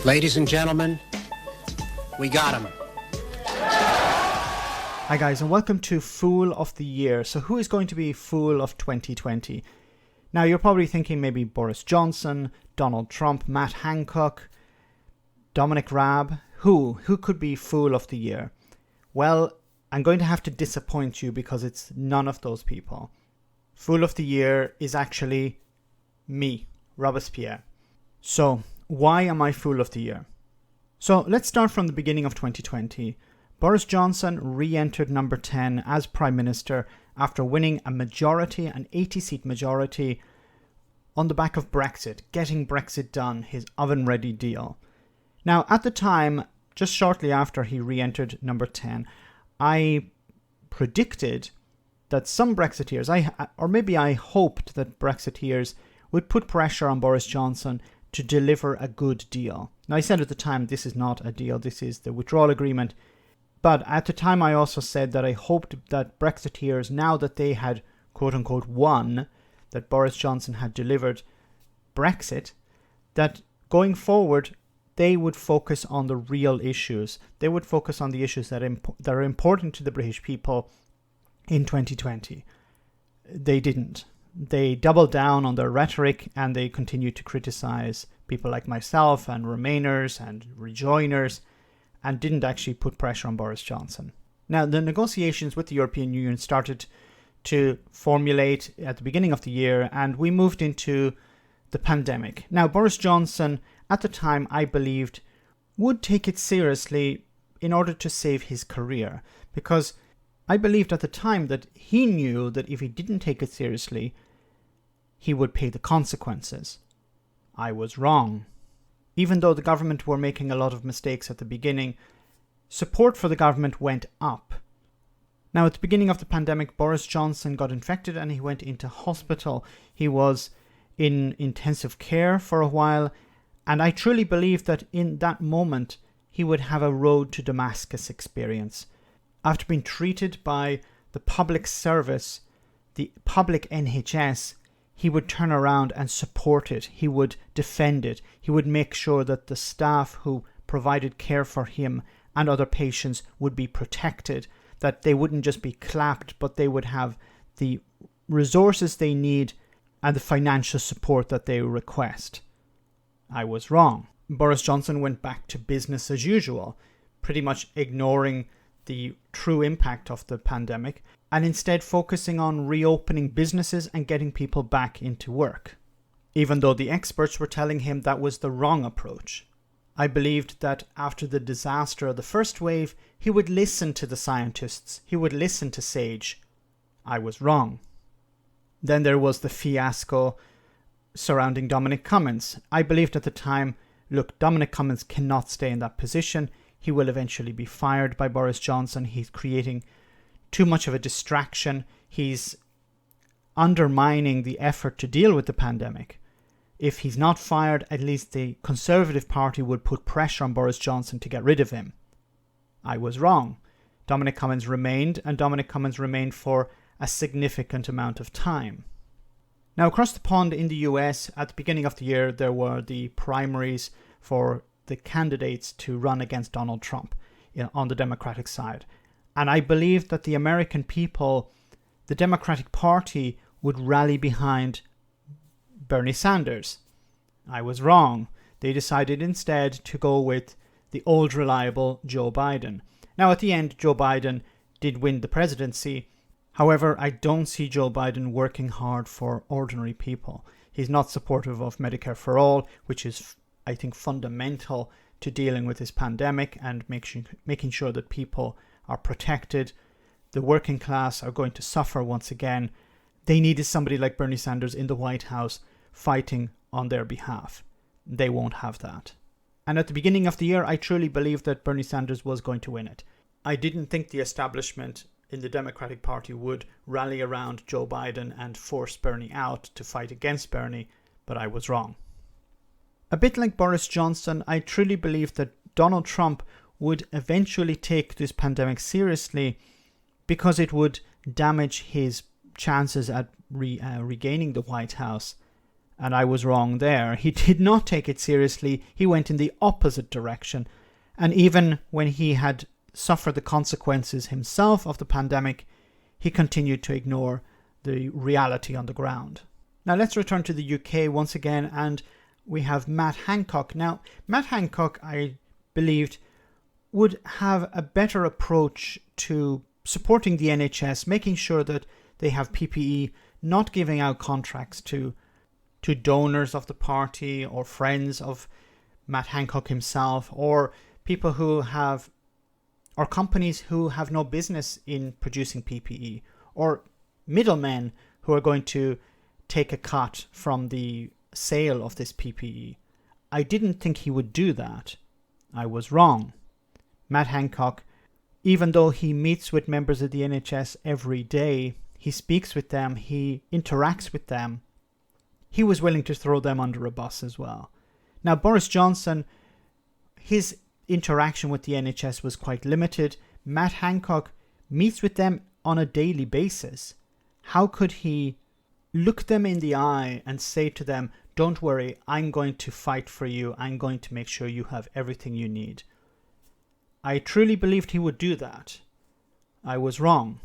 Ladies and gentlemen, we got him. Hi guys, and welcome to Fool of the Year. So who is going to be Fool of 2020? Now you're probably thinking maybe Boris Johnson, Donald Trump, Matt Hancock, Dominic Raab. Who could be Fool of the Year? Well, I'm going to have to disappoint you because it's none of those people. Fool of the Year is actually me, Robespierre. So, why am I Fool of the Year? So, let's start from the beginning of 2020. Boris Johnson re-entered number 10 as Prime Minister after winning a majority, an 80-seat majority, on the back of Brexit, getting Brexit done, his oven-ready deal. Now, at the time, just shortly after he re-entered number 10, I predicted that some Brexiteers, I hoped that Brexiteers would put pressure on Boris Johnson to deliver a good deal. Now, I said at the time, this is not a deal, this is the withdrawal agreement. But at the time, I also said that I hoped that Brexiteers, now that they had, quote-unquote, won, that Boris Johnson had delivered Brexit, that going forward, they would focus on the real issues. They would focus on the issues that are important to the British people in 2020. They didn't. They doubled down on their rhetoric and they continued to criticize people like myself and Remainers and Rejoiners and didn't actually put pressure on Boris Johnson. Now, the negotiations with the European Union started to formulate at the beginning of the year and we moved into the pandemic. Now, Boris Johnson, at the time, I believed, would take it seriously in order to save his career because I believed at the time that he knew that if he didn't take it seriously, he would pay the consequences. I was wrong. Even though the government were making a lot of mistakes at the beginning, support for the government went up. Now, at the beginning of the pandemic, Boris Johnson got infected and he went into hospital. He was in intensive care for a while, and I truly believe that in that moment, he would have a road to Damascus experience. After being treated by the public service, the public NHS, he would turn around and support it. He would defend it. He would make sure that the staff who provided care for him and other patients would be protected, that they wouldn't just be clapped, but they would have the resources they need and the financial support that they request. I was wrong. Boris Johnson went back to business as usual, pretty much ignoring the true impact of the pandemic and instead focusing on reopening businesses and getting people back into work, even though the experts were telling him that was the wrong approach. I believed that after the disaster of the first wave, he would listen to the scientists, he would listen to SAGE. I was wrong. Then there was the fiasco surrounding Dominic Cummings. I believed at the time, look, Dominic Cummings cannot stay in that position. He will eventually be fired by Boris Johnson. He's creating too much of a distraction. He's undermining the effort to deal with the pandemic. If he's not fired, at least the Conservative Party would put pressure on Boris Johnson to get rid of him. I was wrong. Dominic Cummings remained, and Dominic Cummings remained for a significant amount of time. Now, across the pond in the US, at the beginning of the year, there were the primaries for the candidates to run against Donald Trump on the Democratic side. And I believed that the American people, the Democratic Party, would rally behind Bernie Sanders. I was wrong. They decided instead to go with the old reliable Joe Biden. Now, at the end, Joe Biden did win the presidency. However, I don't see Joe Biden working hard for ordinary people. He's not supportive of Medicare for All, which is, I think, fundamental to dealing with this pandemic and making sure that people are protected. The working class are going to suffer once again. They needed somebody like Bernie Sanders in the White House fighting on their behalf. They won't have that. And at the beginning of the year, I truly believed that Bernie Sanders was going to win it. I didn't think the establishment in the Democratic Party would rally around Joe Biden and force Bernie out to fight against Bernie, but I was wrong. A bit like Boris Johnson, I truly believe that Donald Trump would eventually take this pandemic seriously because it would damage his chances at regaining the White House. and I was wrong there. He did not take it seriously. He went in the opposite direction. And even when he had suffered the consequences himself of the pandemic, he continued to ignore the reality on the ground. Now let's return to the UK once again, and we have Matt Hancock. Now, Matt Hancock, I believed, would have a better approach to supporting the NHS, making sure that they have PPE, not giving out contracts to donors of the party or friends of Matt Hancock himself, or people who have, or companies who have no business in producing PPE, or middlemen who are going to take a cut from the sale of this PPE. I didn't think he would do that. I was wrong. Matt Hancock, even though he meets with members of the NHS every day, he speaks with them, he interacts with them, he was willing to throw them under a bus as well. Now, Boris Johnson, his interaction with the NHS was quite limited. Matt Hancock meets with them on a daily basis. How could he look them in the eye and say to them, don't worry, I'm going to fight for you, I'm going to make sure you have everything you need? I truly believed he would do that. I was wrong.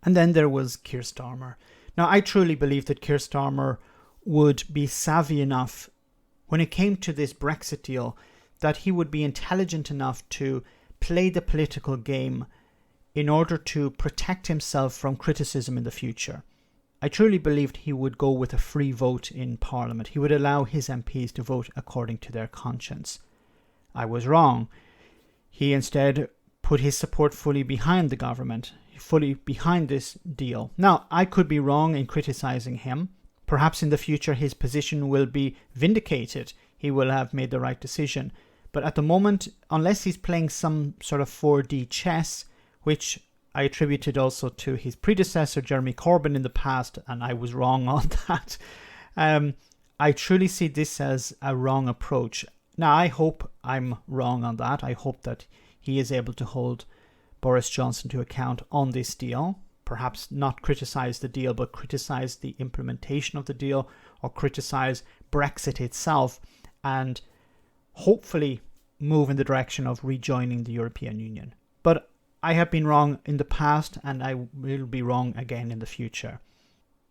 And then there was Keir Starmer. Now, I truly believed that Keir Starmer would be savvy enough when it came to this Brexit deal, that he would be intelligent enough to play the political game in order to protect himself from criticism in the future. I truly believed he would go with a free vote in Parliament. He would allow his MPs to vote according to their conscience. I was wrong. He instead put his support fully behind the government, fully behind this deal. Now, I could be wrong in criticizing him. Perhaps in the future his position will be vindicated. He will have made the right decision. But at the moment, unless he's playing some sort of 4D chess, which I attributed also to his predecessor, Jeremy Corbyn, in the past, and I was wrong on that, I truly see this as a wrong approach. Now, I hope I'm wrong on that. I hope that he is able to hold Boris Johnson to account on this deal. Perhaps not criticize the deal, but criticize the implementation of the deal, or criticize Brexit itself, and hopefully move in the direction of rejoining the European Union. But I have been wrong in the past, and I will be wrong again in the future.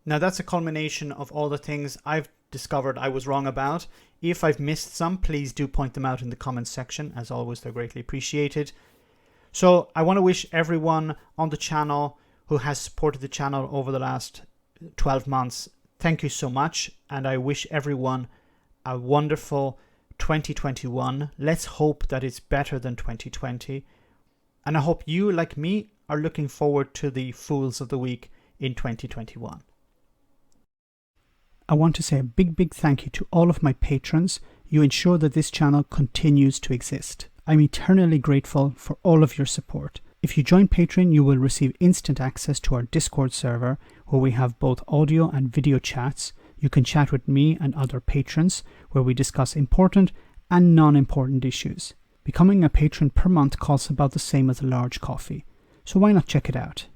Now, that's a culmination of all the things I've discovered I was wrong about. If I've missed some, please do point them out in the comments section. As always, they're greatly appreciated. So I want to wish everyone on the channel who has supported the channel over the last 12 months, thank you so much. And I wish everyone a wonderful 2021. Let's hope that it's better than 2020. And I hope you, like me, are looking forward to the Fools of the Week in 2021. I want to say a big thank you to all of my patrons. You ensure that this channel continues to exist. I'm eternally grateful for all of your support. If you join Patreon, you will receive instant access to our Discord server, where we have both audio and video chats. You can chat with me and other patrons, where we discuss important and non-important issues. Becoming a patron per month costs about the same as a large coffee, so why not check it out?